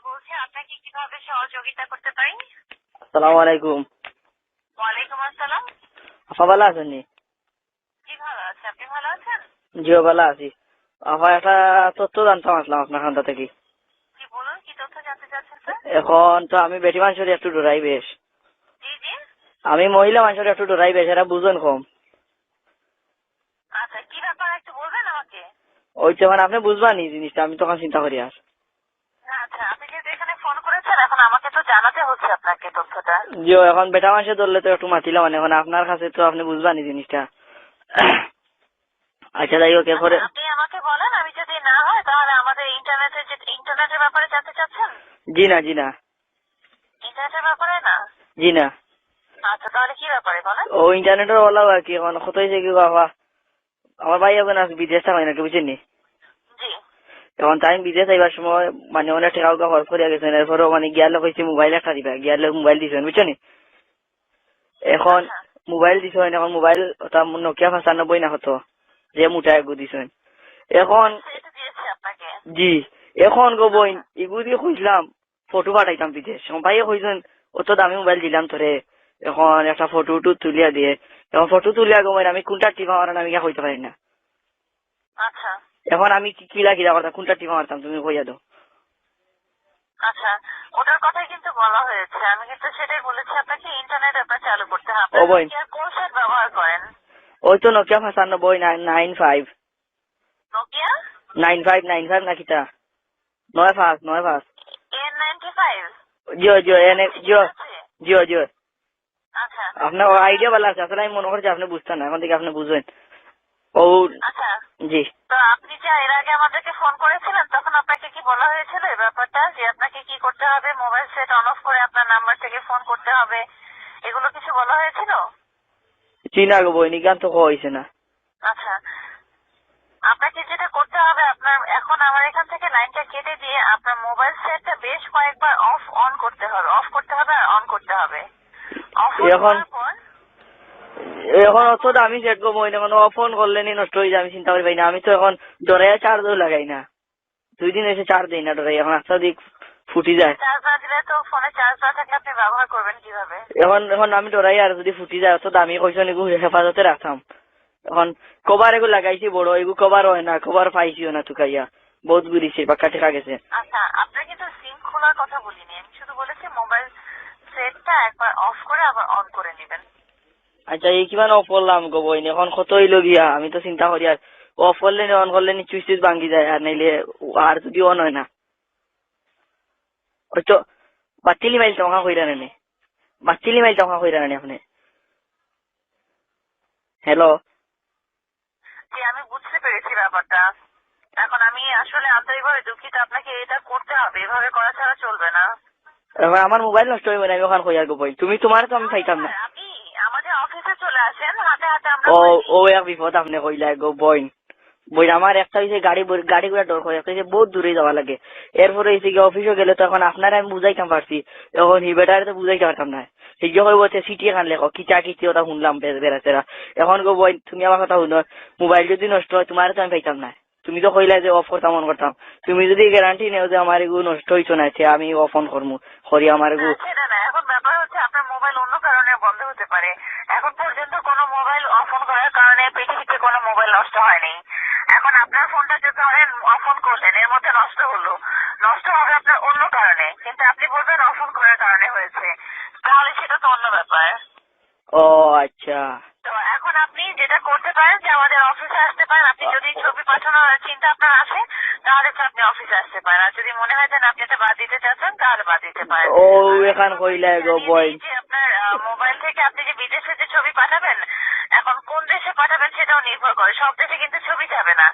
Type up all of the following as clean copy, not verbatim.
বলছি আপনাকে কিভাবে সহযোগিতা করতে পারি? আসসালামু আলাইকুম। ওয়ালাইকুম আসসালাম। আপা ভালো আছেন নি? জি ভালো আছে, আপনি ভালো আছেন? জিও ভালো আছি। আপা একটা তথ্য জানতাম আসলাম আপনার খান্তা থেকে। জি বলুন, কি তথ্য জানতে চাচ্ছেন স্যার? এখন তো আমি বেটি মানুষের একটু ডরাই বেশ। জি জি। আমি মহিলা মানুষের একটু ডরাই বেশ, এরা বুঝেন কম। আচ্ছা, কি ব্যাপার একটু বলবেন আমাকে? ওই তো মানে আপনি বুঝবানি জিনিসটা, আমি তখন চিন্তা করি আর। আচ্ছা, আপনি যেহেতু এখানে ফোন করেছেন, এখন আমাকে তো জানাতে হচ্ছে আপনাকে তথ্যটা। জিও এখন বেটা মানুষের ধরলে তো একটু মাতিলাম, মানে এখন আপনার কাছে তো আপনি বুঝবানি জিনিসটা। আচ্ছা যাই হোক, এরপরে আচ্ছা, আপনি আমাকে বলেন, আমি যদি না হয় তাহলে আমাদের ইন্টারনেটের ব্যাপারে জানতে চাচ্ছেন? জি না জি না ইন্টারনেটের ব্যাপারে না? জি না। আচ্ছা, তাহলে কি ব্যাপারে বলেন? ও ইন্টারনেটের ওলাও আর কি, এখন কত হয়েছে কি বাবা, আমার ভাই এখন আজ বিদেশ থাকাই নাকি বুঝছেন নি। জি। এখন তাই বিদেশ আইবার সময় মানে অনেক টাকা উকা খরচ করিয়া গেছেন, এরপরেও মানে গিয়ার লোক হয়েছে মোবাইল একটা দিবা, গিয়ার লোক মোবাইল দিছেন বুঝছেন নি। এখন আচ্ছা। মোবাইল দিছেন, এখন মোবাইল ওটা নোকিয়া 95 না হতো, যে মোটা এগু দিছেন। এখন সেটা দিয়েছে আপনাকে? জি, এখন গো বইন এগু দিয়ে খুঁজলাম ফটো পাঠাইতাম বিদেশ, এখন ভাইয়ে কইছেন অত দামি মোবাইল দিলাম তোরে, এখন একটা ফটো তুলিয়া দিয়ে, এখন ফটো তুলিয়া গো বইন আমি কোনটা টিপা মারান আমি কইতে পারি না। আচ্ছা এখন আমি কিলা কিলা করতাম, কোনটা টিপা মারতাম তুমি কইয়া দাও। আচ্ছা, ওটার কথাই কিন্তু বলা হয়েছে। আমি কিন্তু সেটাই বলেছি আপনাকে, ইন্টারনেট আপনার চালু করতে হবে। ও আপনি বইন নোকিয়ার কোন সেট ব্যবহার করেন? ওই তো নোকিয়া 95 নোকিয়া 95 না কিটা 95 N95? জিও জিও এনে জিও আছে? জিও জিও। আচ্ছা আপনার আইডিয়া ভালো আছে, আসলে আমি মনে করছি আপনি বুঝতেন না, এখন থেকে আপনি বুঝবেন। ও আচ্ছা। জি তো আপনি যে এর আগে আমাদেরকে ফোন করেছিলেন, তখন আপনাকে কি বলা হয়েছিল এই ব্যাপারটা, যে আপনাকে কি করতে হবে? মোবাইল সেট অন অফ করে আপনার নাম্বার থেকে ফোন করতে হবে, এগুলো কিছু বলা হয়েছিল? চিনা গো বই নিকান তো হয়েছে না। আচ্ছা, আপনাকে যেটা করতে হবে, আপনার এখন আমার এখান থেকে লাইনটা কেটে দিয়ে আপনার মোবাইল সেটটা বেশ কয়েকবার অফ অন করতে হবে, অফ করতে হবে আর অন করতে হবে। অফ এখন করার পর এখন অত দামি সেট গো বই, এখন ফোন করলে নি নষ্ট হয়ে যায়, আমি চিন্তা করি পাই না। আমি তো এখন ডরাইয়া চার্জও লাগাই না, 2 দিন এসে চার্জ দিই না ডরাই, এখন আস্তে দিক ফুটি যায়। চার্জ না দিলে তো ফোনে চার্জ না থাকলে আপনি ব্যবহার করবেন কিভাবে? এখন এখন আমি ডরাই আর যদি ফুটি যায় অত দামি কইসন এগু হেফাজতে রাখতাম। এখন কভার এগু লাগাইছি বড়, এগু কভার হয় না, কভার পাইছিও না তুকাইয়া, বহুত ঘুরিছে বাক্কা ঠেকা গেছে। আচ্ছা, আপনার কিন্তু সিম খোলার কথা বলিনি, আমি শুধু বলেছি মোবাইল সেটটা একবার অফ করে আবার অন করে নেবেন। আচ্ছা এই কিমান অফ করলাম গো বইন, এখন কত হইল গিয়া, আমি তো চিন্তা করি আর অফ করলে নি অন করলে নি সুইচ ভাঙ্গি যায়, আর নাইলে আর যদি অন হয় না ওই তো বাতিলি মাইল টঙ্কা কইরা নেনে, বাতিলি মাইল টঙ্কা কইরা নেনে আপনি। হ্যালো যে আমি বুঝতে পেরেছি ব্যাপারটা। এখন আমি আসলে আন্তরিকভাবে দুঃখিত, আপনাকে এটা করতে হবে, এভাবে করা ছাড়া চলবে না। এখন আমার মোবাইল নষ্ট হইব না, আমি ওখান কইয়ার গো বইন, তুমি তোমার তো আমি পাইতাম না। আপনি আমাদের অফিসে চলে আসেন, হাতে হাতে আমরা ও করে দিই। ও এক বিপদ আপনি কইলা গো বইন। বই আমার একটা হয়েছে গাড়ি ঘোড়া ডর করে, একটা হয়েছে বহুত দূরে যাওয়া লাগে। এরপরে হয়েছে গিয়ে অফিসে গেলে তো এখন আপনারা আমি বুঝাইতাম পারছি, এখন হিবেটারে তো বুঝাইতে পারতাম না। হিজে কই বলছে সিটি খান লেখো কিচা কিচি ওটা শুনলাম বেড়াচেরা। এখন গো বই তুমি আমার কথা শুনো, মোবাইল যদি নষ্ট হয় তোমার তো আমি পাইতাম না। তুমি তো কইলা যে অফ করতাম অন করতাম, তুমি যদি গ্যারান্টি নেও যে আমার এগুলো নষ্ট হইছো না, সে আমি অফ অন করবো করি আমার এগুলো। সেটা না, এখন ব্যাপার হচ্ছে আপনার মোবাইল অন্য কারণে বন্ধ হতে পারে। এখন পর্যন্ত কোনো মোবাইল অফ অন করার কারণে পৃথিবীতে কোনো মোবাইল নষ্ট হয়নি। এখন আপনার ফোনটা যে ধরেন অফ অন করলেন, এর মধ্যে নষ্ট হলো, নষ্ট হবে আপনার অন্য কারণে, কিন্তু আপনি বলবেন অফ অন করার কারণে হয়েছে, তাহলে সেটা তো অন্য ব্যাপার। ও আচ্ছা তো এখন আপনি যেটা করতে পারেন যে আমাদের অফিসে আসতে পারেন। আপনি যদি ছবি পাঠানোর চিন্তা আপনার আছে, তাহলে তো আপনি অফিসে আসতে পারেন। আর যদি মনে হয় যে না, আপনি এটা বাদ দিতে চাচ্ছেন, তাহলে বাদ দিতে পারেন। ও এখান কইলা গো বই। যে আপনার মোবাইল থেকে আপনি যে বিদেশে যে ছবি পাঠাবেন, এখন কোন দেশে পাঠাবেন সেটাও নির্ভর করে। সব দেশে কিন্তু ছবি যাবে না,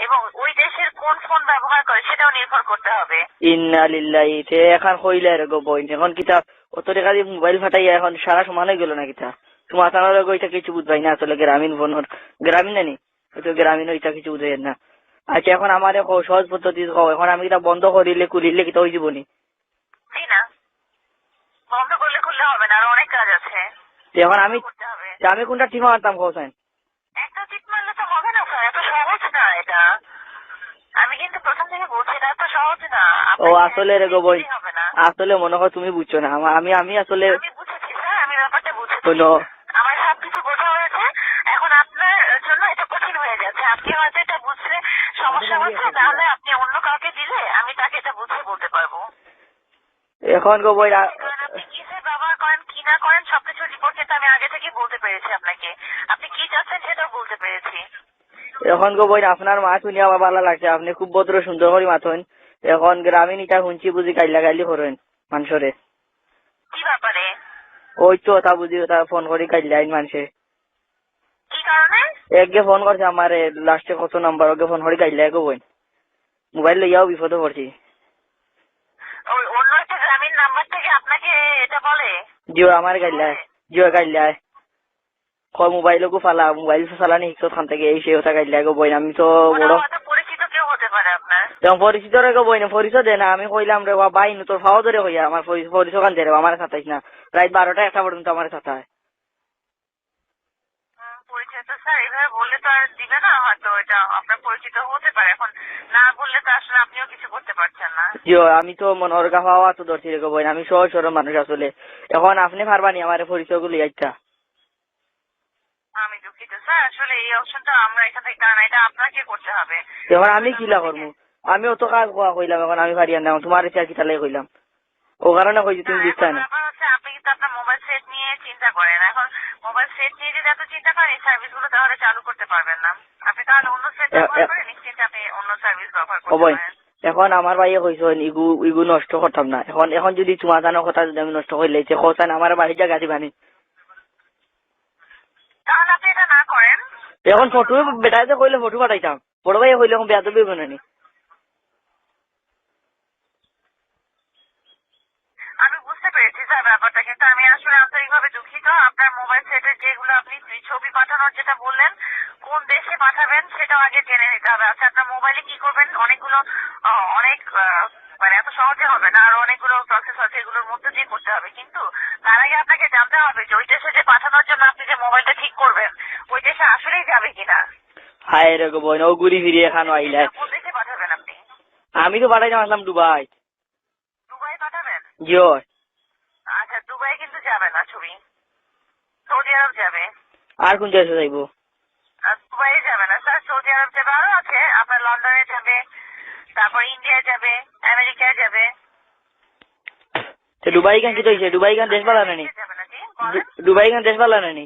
এবং ওই দেশের কোন ফোন ব্যবহার করে সেটাও নির্ভর করতে হবে। ইন্না লিল্লাহি, তে এখন কইলা রে গো বই, এখন কিতা অত টাকা দিয়ে মোবাইল ফাটাইয়া এখন সারা সমান হয়ে গেল না কিতা। তোমার তানোর ওইটা কিছু বুঝবাই না, আসলে গ্রামীণ ফোন গ্রামীণ নানি হয়তো গ্রামীণ ওইটা কিছু বুঝাই না। আচ্ছা এখন আমার সহজ পদ্ধতি কও, এখন আমি কিতা বন্ধ করিলে খুলিলে কিতা হয়ে যাবনি? জি না, বন্ধ করলে খুললে হবে না, আরো অনেক কাজ আছে এখন আমি করতে হবে। আমি কোনটা ঠিক মারতাম কোসাইন? একটা টিপ মারলে তো হবে না স্যার, এত সহজ না এটা। আমি কিন্তু প্রথম থেকে বলছি, এটা এত সহজ না। ও আসলে রে গো বই, আসলে মনে হয় তুমি বুঝছো না, আমি আমি আসলে আমি বুঝেছি স্যার, আমি ব্যাপারটা বুঝেছি। হলো আমার সবকিছু বোঝা হয়েছে। এখন আপনার জন্য এটা কঠিন হয়ে যাচ্ছে। আপনি হয়তো এটা বুঝতে সমস্যা হচ্ছে, তাহলে আপনি অন্য কাউকে দিলে আমি তাকে এটা বুঝিয়ে বলতে পারবো। এখন গো বই কারণ আপনি কিসের ব্যবহার করেন কি না করেন সবকিছু রিপোর্ট কিন্তু আমি আগে থেকে বলতে পেরেছি আপনাকে। আপনি কি চাচ্ছেন সেটাও বলতে পেরেছি। এখন গো বই আপনার মা শুনি আমার ভালো লাগছে, আপনি খুব ভদ্র সুন্দর করে মাথন। এখন গ্রামীণ এটা শুনছি বুঝি কাইলা গাইলি করেন মানুষরে। কি ব্যাপারে? ওই তো তা বুঝি তা ফোন করে কাইলা আইন মানুষে। কি কারণে? একগে ফোন করছে আমার লাস্টে কত নাম্বার ওকে ফোন করে কাইলা গো বই। মোবাইল লইয়াও বিপদে পড়ছি। ওই অন্য একটা গ্রামীণ নাম্বার থেকে আপনাকে এটা বলে? জিও আমার গাইলায়, জিও গাইলায় কয় মোবাইল গো ফালা, মোবাইল ফালানি হিকত খান থেকে এই সে ওটা গাইলা গো বই। আমি তো বড় হয়তো পরিচিত কেউ হতে পারে আপনার। যেমন পরিচিত রে গো বই না, পরিচয় দে না। আমি কইলাম রে বাই তোর ফাও ধরে হইয়া আমার পরিচয় কান দে রে, আমার সাথে না রাত 12টা 1টা পর্যন্ত আমার সাথে। পরিচিত স্যার এভাবে বললে তো আর দিবে না, হয়তো এটা আপনার পরিচিত হতে পারে। এখন না বললে তো আসলে আপনিও কিছু করতে পারছেন না। জিও আমি তো মনোর গাওয়া তো ধরছি রে গো বই, আমি সহজ সরল মানুষ আসলে। এখন আপনি পারবানি আমার পরিচয় গুলি একটা? আমি দুঃখিত স্যার, আসলে এই অপশনটা আমরা এখান থেকে না, এটা আপনাকে করতে হবে। এখন আমি কিলা করবো? আমি অত কাজ কইলাম, এখন আমি পারি না, তোমার ইচ্ছা কি তাহলে কইলাম। ও কারণে কইছি তুমি বুঝতে না। ব্যাপার হচ্ছে আপনি কিন্তু আপনার মোবাইল সেট নিয়ে চিন্তা করেন। এখন মোবাইল সেট নিয়ে যদি এত চিন্তা করেন এই সার্ভিস গুলো তাহলে চালু করতে পারবেন না। আপনি তাহলে অন্য সেট ব্যবহার করে নিশ্চিন্তে আপনি অন্য সার্ভিস ব্যবহার করতে বই পারেন। এখন আমার ভাইয়ে কইস ইগু ইগু নষ্ট করতাম না। এখন এখন যদি তোমার জানো কথা যদি আমি নষ্ট করে লেছে কথা না আমার বাড়ি জায়গা দিবানি। তাহলে আপনি এটা না করেন। এখন ফটো বেটাইতে কইলে ফটো পাঠাইতাম, বড় ভাইয়ে কইলে এখন বেয়া দেবে বানানি। আমি বুঝতে পেরেছি স্যার ব্যাপারটা, কিন্তু আমি আসলে আন্তরিকভাবে দুঃখিত। আপনার মোবাইল সেটের যেগুলো আপনি ছবি পাঠানোর যেটা বললেন, কোন দেশে পাঠাবেন সেটাও আগে জেনে নিতে হবে। আচ্ছা আপনার মোবাইলে কি করবেন, অনেকগুলো অনেক মানে এত সহজে হবে না, আরো অনেকগুলো প্রসেস আছে, এগুলোর মধ্যে দিয়ে করতে হবে। কিন্তু তার আগে আপনাকে জানতে হবে যে ওই দেশে যে পাঠানোর জন্য আপনি যে মোবাইলটা ঠিক করবেন ওই দেশে আসলেই যাবে কিনা। হায় রে গো বই ও ঘুরি ফিরিয়ে খানো আইলাই। কোন দেশে পাঠাবেন আপনি? আমি তো পাঠাইতাম আসলাম দুবাই। দুবাই পাঠাবেন? জিও। আচ্ছা দুবাই কিন্তু যাবে না ছবি, সৌদি আরব যাবে। আর কোন দেশে যাইবো? দুবাই যাবে না স্যার, সৌদি আরব যাবে, আরো আছে আপনার লন্ডনে যাবে, তারপর ইন্ডিয়া যাবে, আমেরিকায় যাবে। দুবাই গান কি তো দুবাই গান দেশ পালা নানি? যাবে নাকি বলেন? দুবাই গান দেশ পালা নানি?